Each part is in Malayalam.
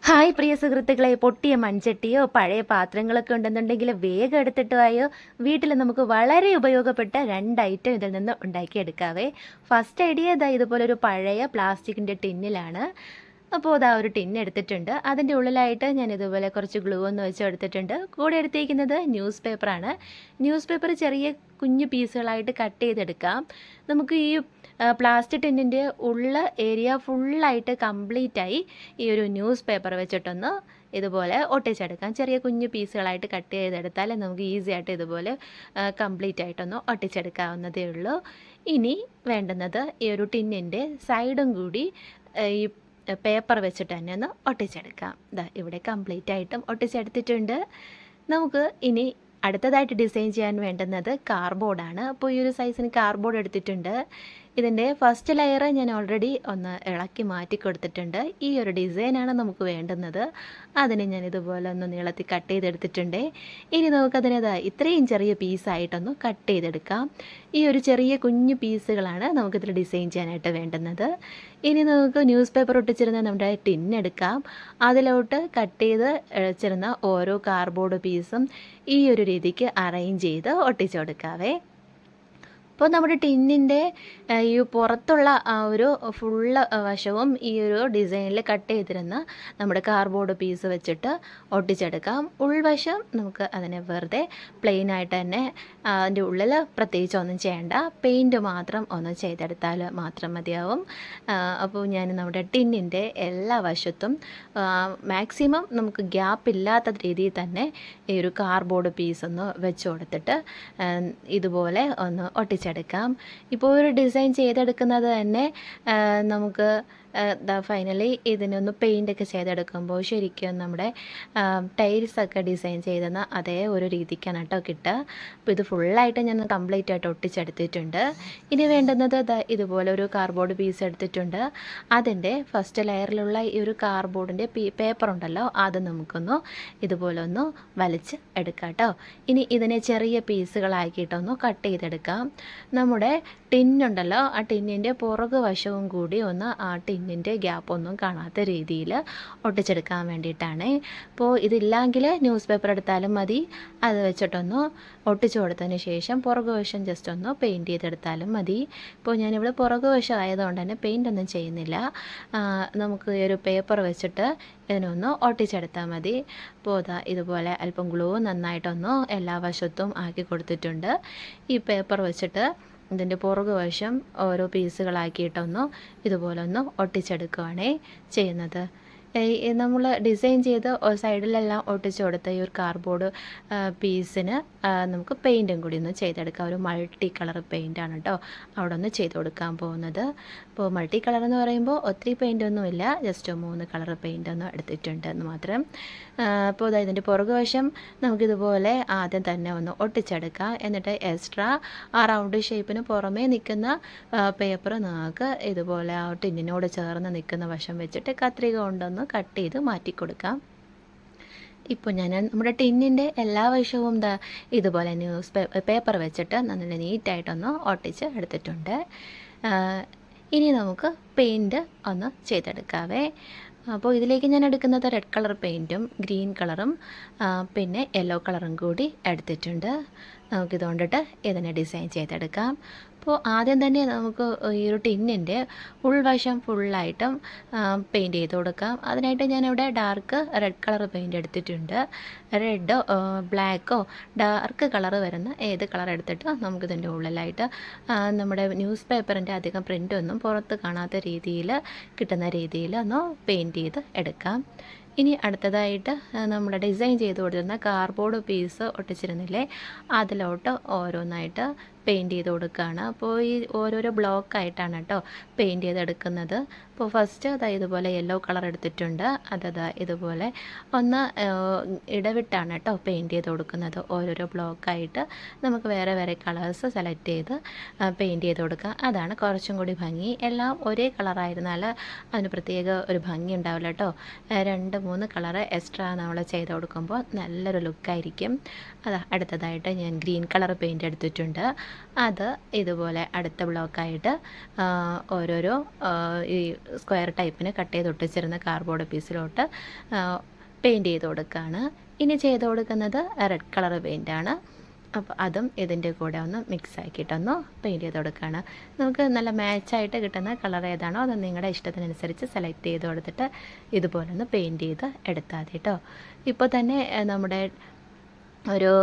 ഹായ് പ്രിയ സുഹൃത്തുക്കളെ, പൊട്ടിയ മൺചട്ടിയോ പഴയ പാത്രങ്ങളൊക്കെ ഉണ്ടെന്നുണ്ടെങ്കിൽ വേഗം എടുത്തിട്ട് വായോ. വീട്ടിൽ നമുക്ക് വളരെ ഉപയോഗപ്പെട്ട 2 ഐറ്റം ഇതിൽ നിന്ന് ഉണ്ടാക്കിയെടുക്കാവേ. ഫസ്റ്റ് ഐഡിയ ഇതുപോലെ ഒരു പഴയ പ്ലാസ്റ്റിക്കിൻ്റെ ടിന്നിലാണ്. അപ്പോൾ ഒരു ടിൻ എടുത്തിട്ടുണ്ട്. അതിൻ്റെ ഉള്ളിലായിട്ട് ഞാൻ ഇതുപോലെ കുറച്ച് ഗ്ലൂ ഒന്ന് വെച്ച് എടുത്തിട്ടുണ്ട്. കൂടെ എടുത്തിരിക്കുന്നത് ന്യൂസ് പേപ്പറാണ്. ന്യൂസ് പേപ്പർ ചെറിയ കുഞ്ഞു പീസുകളായിട്ട് കട്ട് ചെയ്തെടുക്കാം. നമുക്ക് ഈ പ്ലാസ്റ്റിക് ടിന്നിൻ്റെ ഉള്ള ഏരിയ ഫുള്ളായിട്ട് കംപ്ലീറ്റായി ഈ ഒരു ന്യൂസ് പേപ്പർ വെച്ചിട്ടൊന്ന് ഇതുപോലെ ഒട്ടിച്ചെടുക്കാം. ചെറിയ കുഞ്ഞു പീസുകളായിട്ട് കട്ട് ചെയ്തെടുത്താൽ നമുക്ക് ഈസി ആയിട്ട് ഇതുപോലെ കംപ്ലീറ്റ് ആയിട്ടൊന്ന് ഒട്ടിച്ചെടുക്കാവുന്നതേ ഉള്ളൂ. ഇനി വേണ്ടുന്നത് ഈ ഒരു ടിന്നിൻ്റെ സൈഡും കൂടി ഈ പേപ്പർ വെച്ചിട്ട് തന്നെ ഒന്ന് ഒട്ടിച്ചെടുക്കാം. ഇവിടെ കംപ്ലീറ്റ് ആയിട്ടും ഒട്ടിച്ചെടുത്തിട്ടുണ്ട്. നമുക്ക് ഇനി അടുത്തതായിട്ട് ഡിസൈൻ ചെയ്യാൻ വേണ്ടുന്നത് കാർഡ്ബോർഡാണ്. അപ്പോൾ ഈ ഒരു സൈസിന് കാർഡ്ബോർഡ് എടുത്തിട്ടുണ്ട്. ഇതിൻ്റെ ഫസ്റ്റ് ലെയർ ഞാൻ ഓൾറെഡി ഒന്ന് ഇളക്കി മാറ്റി കൊടുത്തിട്ടുണ്ട്. ഈ ഒരു ഡിസൈനാണ് നമുക്ക് വേണ്ടുന്നത്. അതിന് ഞാൻ ഇതുപോലെ ഒന്ന് നീളത്തിൽ കട്ട് ചെയ്തെടുത്തിട്ടുണ്ട്. ഇനി നമുക്കതിന് ഇത്രയും ചെറിയ പീസായിട്ടൊന്ന് കട്ട് ചെയ്തെടുക്കാം. ഈ ഒരു ചെറിയ കുഞ്ഞു പീസുകളാണ് നമുക്കിതിൽ ഡിസൈൻ ചെയ്യാനായിട്ട് വേണ്ടുന്നത്. ഇനി നമുക്ക് ന്യൂസ് പേപ്പർ ഒട്ടിച്ചിരുന്ന നമ്മുടെ ടിന്നെടുക്കാം. അതിലോട്ട് കട്ട് ചെയ്ത് വെച്ചിരുന്ന ഓരോ കാർഡ്ബോർഡ് പീസും ഈ ഒരു രീതിക്ക് അറേഞ്ച് ചെയ്ത് ഒട്ടിച്ചു കൊടുക്കാവേ. അപ്പോൾ നമ്മുടെ ടിന്നിൻ്റെ ഈ പുറത്തുള്ള ആ ഒരു ഫുള്ള് വശവും ഈ ഒരു ഡിസൈനിൽ കട്ട് ചെയ്തിരുന്ന നമ്മുടെ കാർഡ്ബോർഡ് പീസ് വെച്ചിട്ട് ഒട്ടിച്ചെടുക്കാം. ഉൾവശം നമുക്ക് അതിനെ വെറുതെ പ്ലെയിൻ ആയിട്ട് തന്നെ അതിൻ്റെ ഉള്ളിൽ പ്രത്യേകിച്ച് ഒന്നും ചെയ്യേണ്ട, പെയിൻറ്റ് മാത്രം ഒന്ന് ചെയ്തെടുത്താൽ മാത്രം മതിയാവും. അപ്പോൾ ഞാൻ നമ്മുടെ ടിന്നിൻ്റെ എല്ലാ വശത്തും മാക്സിമം നമുക്ക് ഗ്യാപ്പ് ഇല്ലാത്ത രീതിയിൽ തന്നെ ഈ ഒരു കാർഡ്ബോർഡ് പീസ് ഒന്ന് വെച്ച് കൊടുത്തിട്ട് ഇതുപോലെ ഒന്ന് ഒട്ടിച്ചെടുക്കാം. ഇപ്പോൾ ഒരു ഡിസൈൻ ചെയ്തെടുക്കുന്നത് തന്നെ നമുക്ക് ഫൈനലി ഇതിനൊന്ന് പെയിൻ്റൊക്കെ ചെയ്തെടുക്കുമ്പോൾ ശരിക്കും നമ്മുടെ ടൈൽസൊക്കെ ഡിസൈൻ ചെയ്തെന്ന അതേ ഒരു രീതിക്കാണ് കേട്ടോ കിട്ടുക. അപ്പോൾ ഇത് ഫുള്ളായിട്ട് ഞാൻ കംപ്ലീറ്റ് ആയിട്ട് ഒട്ടിച്ചെടുത്തിട്ടുണ്ട്. ഇനി വേണ്ടുന്നത് ഇതുപോലെ ഒരു കാർഡ്ബോർഡ് പീസ് എടുത്തിട്ടുണ്ട്. അതിൻ്റെ ഫസ്റ്റ് ലെയറിലുള്ള ഈ ഒരു കാർഡ്ബോർഡിൻ്റെ പേപ്പർ ഉണ്ടല്ലോ, അത് നമുക്കൊന്ന് ഇതുപോലെ ഒന്ന് വലിച്ച് എടുക്കാം കേട്ടോ. ഇനി ഇതിനെ ചെറിയ പീസുകളാക്കിയിട്ടൊന്ന് കട്ട് ചെയ്തെടുക്കാം. നമ്മുടെ ടിന്നുണ്ടല്ലോ, ആ ടിന്നിൻ്റെ പുറകു വശവും കൂടി ഒന്ന് ആ ടിന്നിൻ്റെ ഗ്യാപ്പൊന്നും കാണാത്ത രീതിയിൽ ഒട്ടിച്ചെടുക്കാൻ വേണ്ടിയിട്ടാണ്. അപ്പോൾ ഇതില്ലെങ്കിൽ ന്യൂസ് പേപ്പർ എടുത്താലും മതി. അത് വെച്ചിട്ടൊന്ന് ഒട്ടിച്ചു കൊടുത്തതിന് ശേഷം പുറകു വശം ജസ്റ്റ് ഒന്ന് പെയിൻറ്റ് ചെയ്തെടുത്താലും മതി. ഇപ്പോൾ ഞാനിവിടെ പുറകു വശം ആയതുകൊണ്ട് തന്നെ പെയിൻ്റ് ഒന്നും ചെയ്യുന്നില്ല. നമുക്ക് ഈ ഒരു പേപ്പർ വെച്ചിട്ട് ഇതിനൊന്ന് ഒട്ടിച്ചെടുത്താൽ മതി. അപ്പോൾ ഇതുപോലെ അല്പം ഗ്ലൂ നന്നായിട്ടൊന്ന് എല്ലാ വശത്തും ആക്കി കൊടുത്തിട്ടുണ്ട്. ഈ പേപ്പർ വെച്ചിട്ട് ഇതിൻ്റെ പുറകു വശം ഓരോ പീസുകളാക്കിയിട്ടൊന്ന് ഇതുപോലെ ഒന്ന് ഒട്ടിച്ചെടുക്കുകയാണ് ചെയ്യുന്നത്. നമ്മൾ ഡിസൈൻ ചെയ്ത് സൈഡിലെല്ലാം ഒട്ടിച്ച് കൊടുത്ത ഈ ഒരു കാർഡ്ബോർഡ് പീസിന് നമുക്ക് പെയിൻറ്റും കൂടി ഒന്ന് ചെയ്തെടുക്കാം. ഒരു മൾട്ടി കളർ പെയിൻ്റാണ് കേട്ടോ അവിടെ ഒന്ന് ചെയ്ത് കൊടുക്കാൻ പോകുന്നത്. അപ്പോൾ മൾട്ടി കളർ എന്ന് പറയുമ്പോൾ ഒത്തിരി പെയിൻ്റൊന്നുമില്ല, ജസ്റ്റ് 3 കളർ പെയിൻ്റൊന്നും എടുത്തിട്ടുണ്ട് എന്ന് മാത്രം. അപ്പോൾ ഇതിൻ്റെ പുറകു വശം നമുക്കിതുപോലെ ആദ്യം തന്നെ ഒന്ന് ഒട്ടിച്ചെടുക്കാം. എന്നിട്ട് എക്സ്ട്രാ ആ റൗണ്ട് ഷേപ്പിന് പുറമേ നിൽക്കുന്ന പേപ്പർ നമുക്ക് ഇതുപോലെ ആ ടിന്നിനോട് ചേർന്ന് നിൽക്കുന്ന വശം വെച്ചിട്ട് കത്രിക കൊണ്ടൊന്ന് കട്ട് ചെയ്ത് മാറ്റി കൊടുക്കാം. ഇപ്പോൾ ഞാൻ നമ്മുടെ ടിന്നിൻ്റെ എല്ലാ വശവും ഇതുപോലെ ന്യൂസ് പേപ്പർ വെച്ചിട്ട് നല്ല നീറ്റായിട്ടൊന്ന് ഒട്ടിച്ച് എടുത്തിട്ടുണ്ട്. ഇനി നമുക്ക് പെയിൻറ്റ് ഒന്ന് ചെയ്തെടുക്കാവേ. അപ്പോൾ ഇതിലേക്ക് ഞാൻ എടുക്കുന്നത് റെഡ് കളർ പെയിൻറ്റും ഗ്രീൻ കളറും പിന്നെ യെല്ലോ കളറും കൂടി എടുത്തിട്ടുണ്ട്. നമുക്കിതുകൊണ്ടിട്ട് ഇതിനെ ഡിസൈൻ ചെയ്തെടുക്കാം. അപ്പോൾ ആദ്യം തന്നെ നമുക്ക് ഈ ഒരു ടിന്നിൻ്റെ ഉൾവശം ഫുള്ളായിട്ടും പെയിൻറ്റ് ചെയ്ത് കൊടുക്കാം. അതിനായിട്ട് ഞാനിവിടെ ഡാർക്ക് റെഡ് കളർ പെയിൻറ്റ് എടുത്തിട്ടുണ്ട്. റെഡോ ബ്ലാക്കോ ഡാർക്ക് കളർ വരുന്ന ഏത് കളർ എടുത്തിട്ട് നമുക്കിതിൻ്റെ ഉള്ളിലായിട്ട് നമ്മുടെ ന്യൂസ് പേപ്പറിൻ്റെ അധികം പ്രിൻ്റൊന്നും പുറത്ത് കാണാത്ത രീതിയിൽ കിട്ടുന്ന രീതിയിൽ ഒന്ന് പെയിൻറ്റ് ചെയ്ത് എടുക്കാം. ഇനി അടുത്തതായിട്ട് നമ്മൾ ഡിസൈൻ ചെയ്ത് കൊടുത്തിരുന്ന കാർഡ്ബോർഡ് പീസ് ഒട്ടിച്ചിരുന്നില്ലേ, അതിലോട്ട് ഓരോന്നായിട്ട് പെയിൻറ്റ് ചെയ്ത് കൊടുക്കുകയാണ്. അപ്പോൾ ഈ ഓരോരോ ബ്ലോക്കായിട്ടാണ് കേട്ടോ പെയിൻറ്റ് ചെയ്തെടുക്കുന്നത്. അപ്പോൾ ഫസ്റ്റ് ഇതുപോലെ യെല്ലോ കളർ എടുത്തിട്ടുണ്ട്. ഇതുപോലെ ഒന്ന് ഇടവിട്ടാണ് കേട്ടോ പെയിൻറ്റ് ചെയ്ത് കൊടുക്കുന്നത്. ഓരോരോ ബ്ലോക്കായിട്ട് നമുക്ക് വേറെ വേറെ കളേഴ്സ് സെലക്ട് ചെയ്ത് പെയിൻറ്റ് ചെയ്ത് കൊടുക്കുക. അതാണ് കുറച്ചും കൂടി ഭംഗി. എല്ലാം ഒരേ കളറായിരുന്നാൽ അതിന് പ്രത്യേക ഒരു ഭംഗി ഉണ്ടാവില്ല കേട്ടോ. 2-3 കളറ് എക്സ്ട്രാ നമ്മൾ ചെയ്ത് കൊടുക്കുമ്പോൾ നല്ലൊരു ലുക്കായിരിക്കും. അടുത്തതായിട്ട് ഞാൻ ഗ്രീൻ കളർ പെയിൻറ്റ് എടുത്തിട്ടുണ്ട്. അത് ഇതുപോലെ അടുത്ത ബ്ലോക്കായിട്ട് ഓരോരോ ഈ സ്ക്വയർ ടൈപ്പിന് കട്ട് ചെയ്ത് ഒട്ടിച്ചിരുന്ന കാർഡ്ബോർഡ് പീസിലോട്ട് പെയിൻറ്റ് ചെയ്ത് കൊടുക്കുകയാണ്. ഇനി ചെയ്ത് കൊടുക്കുന്നത് റെഡ് കളർ പെയിൻറ്റാണ്. അപ്പോൾ അതും ഇതിൻ്റെ കൂടെ ഒന്ന് മിക്സ് ആക്കിയിട്ടൊന്ന് പെയിൻറ്റ് ചെയ്ത് കൊടുക്കുകയാണ്. നമുക്ക് നല്ല മാച്ചായിട്ട് കിട്ടുന്ന കളർ ഏതാണോ അത് നിങ്ങളുടെ ഇഷ്ടത്തിനനുസരിച്ച് സെലക്ട് ചെയ്ത് കൊടുത്തിട്ട് ഇതുപോലെ ഒന്ന് പെയിൻറ്റ് ചെയ്ത് എടുത്താൽ മതി കേട്ടോ. ഇപ്പോൾ തന്നെ നമ്മുടെ ഒരു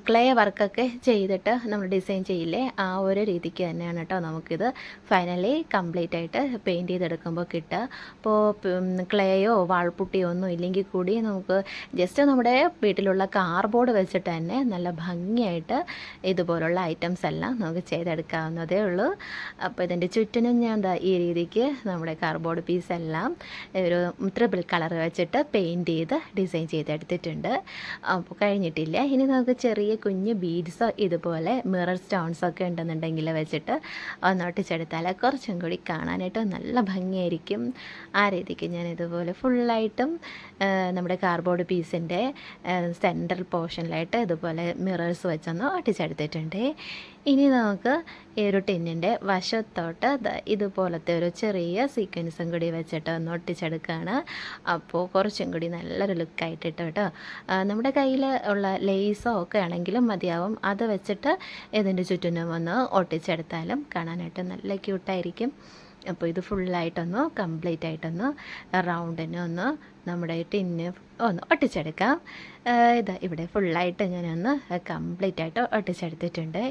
ക്ലേ വർക്കൊക്കെ ചെയ്തിട്ട് നമ്മൾ ഡിസൈൻ ചെയ്യില്ലേ, ആ ഒരു രീതിക്ക് തന്നെയാണ് കേട്ടോ നമുക്കിത് ഫൈനലി കംപ്ലീറ്റ് ആയിട്ട് പെയിൻറ്റ് ചെയ്തെടുക്കുമ്പോൾ കിട്ടുക. അപ്പോൾ ക്ലേയോ വാൾപുട്ടിയോ ഒന്നും ഇല്ലെങ്കിൽ കൂടി നമുക്ക് ജസ്റ്റ് നമ്മുടെ വീട്ടിലുള്ള കാർഡ്ബോർഡ് വെച്ചിട്ട് തന്നെ നല്ല ഭംഗിയായിട്ട് ഇതുപോലുള്ള ഐറ്റംസ് എല്ലാം നമുക്ക് ചെയ്തെടുക്കാവുന്നതേ ഉള്ളൂ. അപ്പോൾ ഇതിൻ്റെ ചുറ്റിനും ഞാൻ എന്താ ഈ രീതിക്ക് നമ്മുടെ കാർഡ്ബോർഡ് പീസെല്ലാം ഒരു ട്രിപ്പിൾ കളർ വെച്ചിട്ട് പെയിൻറ്റ് ചെയ്ത് ഡിസൈൻ ചെയ്തെടുത്തിട്ടുണ്ട്. അപ്പോൾ കഴിഞ്ഞിട്ടില്ല. ഇനി നമുക്ക് ചെറിയ കുഞ്ഞ് ബീഡ്സോ ഇതുപോലെ മിറർ സ്റ്റോൺസൊക്കെ ഉണ്ടെന്നുണ്ടെങ്കിൽ വെച്ചിട്ട് ഒന്ന് ഒട്ടിച്ചെടുത്താൽ കുറച്ചും കൂടി കാണാനായിട്ട് നല്ല ഭംഗിയായിരിക്കും. ആ രീതിക്ക് ഞാൻ ഇതുപോലെ ഫുള്ളായിട്ടും നമ്മുടെ കാർഡ്ബോർഡ് പീസിൻ്റെ സെൻട്രൽ പോർഷനിലായിട്ട് ഇതുപോലെ മിറേഴ്സ് വെച്ചൊന്ന് ഒട്ടിച്ചെടുത്തിട്ടുണ്ട്. ഇനി നമുക്ക് ഈ ഒരു ടിന്നിൻ്റെ വശത്തോട്ട് ഇതുപോലത്തെ ഒരു ചെറിയ സീക്വൻസും കൂടി വെച്ചിട്ട് ഒന്ന് ഒട്ടിച്ചെടുക്കുകയാണ്. അപ്പോൾ കുറച്ചും കൂടി നല്ലൊരു ലുക്കായിട്ടിട്ട് കേട്ടോ. നമ്മുടെ കയ്യിൽ ഉള്ള ലേസോ ഒക്കെ ആണെങ്കിലും മതിയാവും. അത് വെച്ചിട്ട് ഇതിൻ്റെ ചുറ്റിനും ഒന്ന് ഒട്ടിച്ചെടുത്താലും കാണാനായിട്ട് നല്ല ക്യൂട്ടായിരിക്കും. അപ്പോൾ ഇത് ഫുള്ളായിട്ടൊന്ന് കംപ്ലീറ്റ് ആയിട്ടൊന്ന് റൗണ്ടിന് ഒന്ന് നമ്മുടെ ടിന്ന് ഒന്ന് ഒട്ടിച്ചെടുക്കാം. ഇതാ ഇവിടെ ഫുള്ളായിട്ട് ഞാനൊന്ന് കംപ്ലീറ്റ് ആയിട്ട് ഒട്ടിച്ചെടുത്തിട്ടുണ്ട്.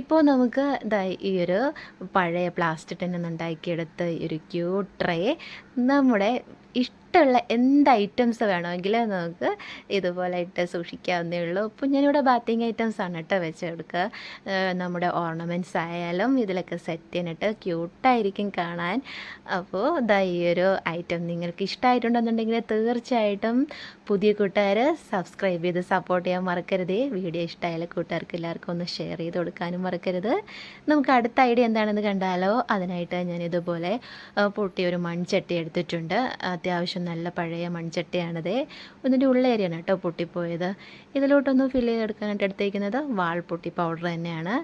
ഇപ്പോൾ നമുക്ക് ഈ ഒരു പഴയ പ്ലാസ്റ്റിക് ടിന്നിൽ ഉണ്ടാക്കിയെടുത്ത് ഈ ഒരു ക്യൂട്ട് ട്രേ നമ്മുടെ ഇഷ്ടമുള്ള എന്ത് ഐറ്റംസ് വേണമെങ്കിൽ നമുക്ക് ഇതുപോലെ ഇട്ട് സൂക്ഷിക്കാവുന്നേ ഉള്ളൂ. അപ്പോൾ ഞാനിവിടെ ബാത്തിങ് ഐറ്റംസ് ആണ് കേട്ടോ വെച്ച് കൊടുക്കുക. നമ്മുടെ ഓർണമെൻറ്റ്സ് ആയാലും ഇതിലൊക്കെ സെറ്റ് ചെയ്യാനിട്ട് ക്യൂട്ടായിരിക്കും കാണാൻ. അപ്പോൾ ഈ ഒരു ഐറ്റം നിങ്ങൾക്ക് ഇഷ്ടമായിട്ടുണ്ടെന്നുണ്ടെങ്കിൽ തീർച്ചയായിട്ടും പുതിയ കൂട്ടുകാർ സബ്സ്ക്രൈബ് ചെയ്ത് സപ്പോർട്ട് ചെയ്യാൻ മറക്കരുതേ. വീഡിയോ ഇഷ്ടമായാലും കൂട്ടുകാർക്ക് എല്ലാവർക്കും ഒന്ന് ഷെയർ ചെയ്ത് കൊടുക്കാനും മറക്കരുത്. നമുക്ക് അടുത്ത ഐഡിയ എന്താണെന്ന് കണ്ടാലോ. അതിനായിട്ട് ഞാനിതുപോലെ പൊട്ടിയൊരു മൺചട്ടി എടുത്തിട്ടുണ്ട്. അത്യാവശ്യം നല്ല പഴയ മൺചട്ടിയാണിത്. ഇതിൻ്റെ ഉള്ളേരിയാണ് കേട്ടോ പൊട്ടിപ്പോയത്. ഇതിലോട്ടൊന്ന് ഫില്ല് ചെയ്തെടുക്കാനായിട്ട് എടുത്തേക്കുന്നത് വാൾപുട്ടി പൗഡർ തന്നെയാണ്.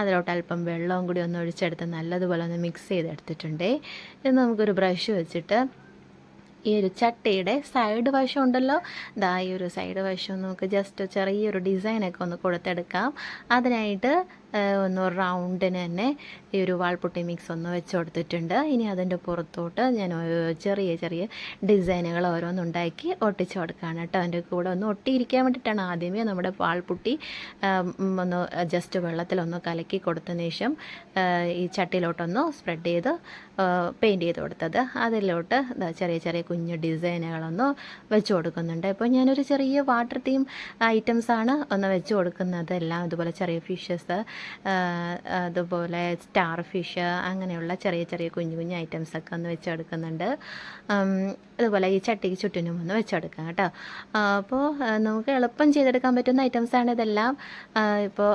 അതിലോട്ട് അല്പം വെള്ളവും കൂടി ഒന്ന് ഒഴിച്ചെടുത്ത് നല്ലതുപോലെ ഒന്ന് മിക്സ് ചെയ്തെടുത്തിട്ടുണ്ട്. ഇത് നമുക്കൊരു ബ്രഷ് വെച്ചിട്ട് ഈ ഒരു ചട്ടിയുടെ സൈഡ് വശം ഉണ്ടല്ലോ, ഈ ഒരു സൈഡ് വശം നമുക്ക് ജസ്റ്റ് ചെറിയൊരു ഡിസൈനൊക്കെ ഒന്ന് കൊടുത്തെടുക്കാം. അതിനായിട്ട് ഒന്ന് റൗണ്ടിന് തന്നെ ഈ ഒരു വാൾപുട്ടി മിക്സ് ഒന്ന് വെച്ച് കൊടുത്തിട്ടുണ്ട്. ഇനി അതിൻ്റെ പുറത്തോട്ട് ഞാൻ ചെറിയ ചെറിയ ഡിസൈനുകൾ ഓരോന്നുണ്ടാക്കി ഒട്ടിച്ച് കൊടുക്കുകയാണ് കേട്ടോ. അതിൻ്റെ കൂടെ ഒന്ന് ഒട്ടിയിരിക്കാൻ വേണ്ടിയിട്ടാണ് ആദ്യമേ നമ്മുടെ വാൾപുട്ടി ഒന്ന് ജസ്റ്റ് വെള്ളത്തിലൊന്ന് കലക്കി കൊടുത്തതിന് ശേഷം ഈ ചട്ടിയിലോട്ടൊന്ന് സ്പ്രെഡ് ചെയ്ത് പെയിൻറ്റ് ചെയ്ത് കൊടുത്തത്. അതിലോട്ട് ചെറിയ ചെറിയ കുഞ്ഞു ഡിസൈനുകളൊന്ന് വെച്ച് കൊടുക്കുന്നുണ്ട്. ഇപ്പോൾ ഞാനൊരു ചെറിയ വാട്ടർ തീം ഐറ്റംസാണ് ഒന്ന് വെച്ച് കൊടുക്കുന്നത്. എല്ലാം അതുപോലെ ചെറിയ ഫിഷസ്, അതുപോലെ സ്റ്റാർ ഫിഷ്, അങ്ങനെയുള്ള ചെറിയ ചെറിയ കുഞ്ഞു കുഞ്ഞു ഐറ്റംസൊക്കെ ഒന്ന് വെച്ച് കൊടുക്കുന്നുണ്ട്. അതുപോലെ ഈ ചട്ടിക്ക് ചുറ്റിനും ഒന്ന് വെച്ചെടുക്കാം കേട്ടോ. അപ്പോൾ നമുക്ക് എളുപ്പം ചെയ്തെടുക്കാൻ പറ്റുന്ന ഐറ്റംസാണ് ഇതെല്ലാം. ഇപ്പോൾ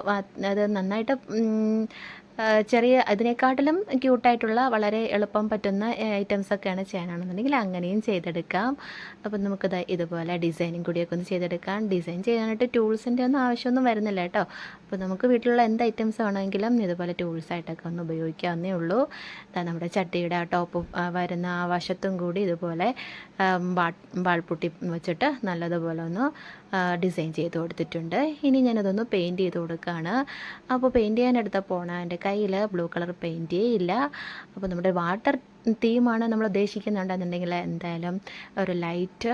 അത് നന്നായിട്ട് ചെറിയ അതിനേക്കാട്ടിലും ക്യൂട്ടായിട്ടുള്ള വളരെ എളുപ്പം പറ്റുന്ന ഐറ്റംസൊക്കെയാണ് ചെയ്യാനാണെന്നുണ്ടെങ്കിൽ അങ്ങനെയും ചെയ്തെടുക്കാം. അപ്പം നമുക്കത് ഇതുപോലെ ഡിസൈനും കൂടിയൊക്കെ ഒന്ന് ചെയ്തെടുക്കാം. ഡിസൈൻ ചെയ്യാനായിട്ട് ടൂൾസിൻ്റെ ഒന്നും ആവശ്യമൊന്നും വരുന്നില്ല കേട്ടോ. അപ്പോൾ നമുക്ക് വീട്ടിലുള്ള എന്ത് ഐറ്റംസ് വേണമെങ്കിലും ഇതുപോലെ ടൂൾസായിട്ടൊക്കെ ഒന്ന് ഉപയോഗിക്കാവുന്നേ ഉള്ളൂ. നമ്മുടെ ചട്ടിയുടെ ആ ടോപ്പ് വരുന്ന ആ വശത്തും കൂടി ഇതുപോലെ വാൾപുട്ടി വെച്ചിട്ട് നല്ലതുപോലെ ഒന്ന് ഡിസൈൻ ചെയ്ത് കൊടുത്തിട്ടുണ്ട്. ഇനി ഞാനതൊന്ന് പെയിൻറ്റ് ചെയ്ത് കൊടുക്കുകയാണ്. അപ്പോൾ പെയിൻറ്റ് ചെയ്യാനെടുത്തപ്പോൾ എൻ്റെ കയ്യിൽ ബ്ലൂ കളർ പെയിൻറ്റേ ഇല്ല. അപ്പോൾ നമ്മുടെ വാട്ടർ തീമാണ് നമ്മൾ ഉദ്ദേശിക്കുന്നുണ്ടെന്നുണ്ടെങ്കിൽ എന്തായാലും ഒരു ലൈറ്റ്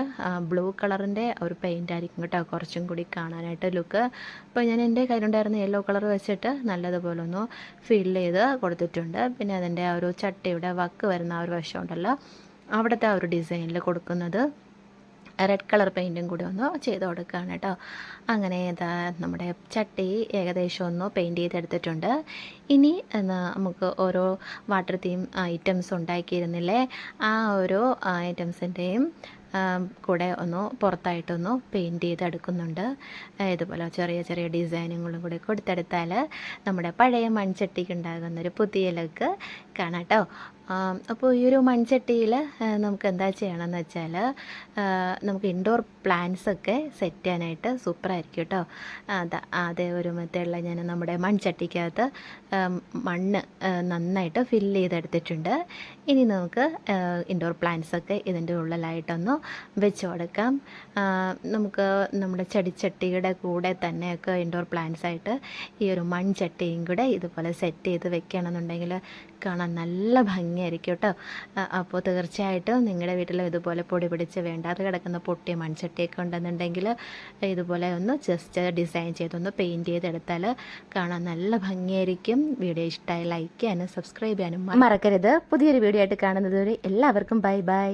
ബ്ലൂ കളറിൻ്റെ ഒരു പെയിൻ്റ് ആയിരിക്കും കേട്ടോ കുറച്ചും കൂടി കാണാനായിട്ട് ലുക്ക്. അപ്പോൾ ഞാൻ എൻ്റെ കയ്യിലുണ്ടായിരുന്ന യെല്ലോ കളർ വെച്ചിട്ട് നല്ലതുപോലെ ഒന്ന് ഫില്ല് ചെയ്ത് കൊടുത്തിട്ടുണ്ട്. പിന്നെ അതിൻ്റെ ആ ഒരു ചട്ടിയുടെ വക്ക് വരുന്ന ആ ഒരു വശം ഉണ്ടല്ലോ, അവിടുത്തെ ആ ഒരു ഡിസൈനിൽ കൊടുക്കുന്നത് റെഡ് കളർ പെയിൻറ്റും കൂടി ഒന്ന് ചെയ്ത് കൊടുക്കുകയാണ് കേട്ടോ. അങ്ങനെ നമ്മുടെ ചട്ടി ഏകദേശം ഒന്ന് പെയിൻറ്റ് ചെയ്തെടുത്തിട്ടുണ്ട്. ഇനി നമുക്ക് ഓരോ വാട്ടർ തീം ഐറ്റംസ് ഉണ്ടാക്കിയിരുന്നില്ലേ, ആ ഓരോ ഐറ്റംസിൻ്റെയും കൂടെ ഒന്ന് പുറത്തായിട്ടൊന്ന് പെയിൻറ്റ് ചെയ്തെടുക്കുന്നുണ്ട്. ഇതുപോലെ ചെറിയ ചെറിയ ഡിസൈനുകളും കൂടി കൊടുത്തെടുത്താൽ നമ്മുടെ പഴയ മൺചട്ടിക്ക് ഉണ്ടാകുന്നൊരു പുതിയ ലുക്ക് കാണാം കേട്ടോ. അപ്പോൾ ഈ ഒരു മൺചട്ടിയിൽ നമുക്ക് എന്താ ചെയ്യണമെന്ന് വെച്ചാൽ നമുക്ക് ഇൻഡോർ പ്ലാന്റ്സൊക്കെ സെറ്റ് ചെയ്യാനായിട്ട് സൂപ്പറായിരിക്കും കേട്ടോ. അതേ ഒരു മെത്തേഡിൽ ഞാൻ നമ്മുടെ മൺചട്ടിക്കകത്ത് മണ്ണ് നന്നായിട്ട് ഫില്ല് ചെയ്തെടുത്തിട്ടുണ്ട്. ഇനി നമുക്ക് ഇൻഡോർ പ്ലാന്റ്സൊക്കെ ഇതിൻ്റെ ഉള്ളിലായിട്ടൊന്ന് വെച്ച് കൊടുക്കാം. നമുക്ക് നമ്മുടെ ചെടിച്ചട്ടിയുടെ കൂടെ തന്നെയൊക്കെ ഇൻഡോർ പ്ലാന്റ്സായിട്ട് ഈ ഒരു മൺചട്ടിയും കൂടെ ഇതുപോലെ സെറ്റ് ചെയ്ത് വെക്കുകയാണെന്നുണ്ടെങ്കിൽ കാണാൻ നല്ല ഭംഗിയായിരിക്കും കേട്ടോ. അപ്പോൾ തീർച്ചയായിട്ടും നിങ്ങളുടെ വീട്ടിൽ ഇതുപോലെ പൊടി പിടിച്ച് വേണ്ടാതെ കിടക്കുന്ന പൊട്ടിയ മൺചട്ടിയൊക്കെ ഉണ്ടെന്നുണ്ടെങ്കിൽ ഇതുപോലെ ഒന്ന് ജസ്റ്റ് ഡിസൈൻ ചെയ്തൊന്ന് പെയിൻറ്റ് ചെയ്തെടുത്താൽ കാണാൻ നല്ല ഭംഗിയായിരിക്കും. വീഡിയോ ഇഷ്ടമായി ലൈക്ക് ചെയ്യാനും സബ്സ്ക്രൈബ് ചെയ്യാനും മറക്കരുത്. പുതിയൊരു വീഡിയോ ആയിട്ട് കാണുന്നത് വരെ എല്ലാവർക്കും ബൈ ബൈ.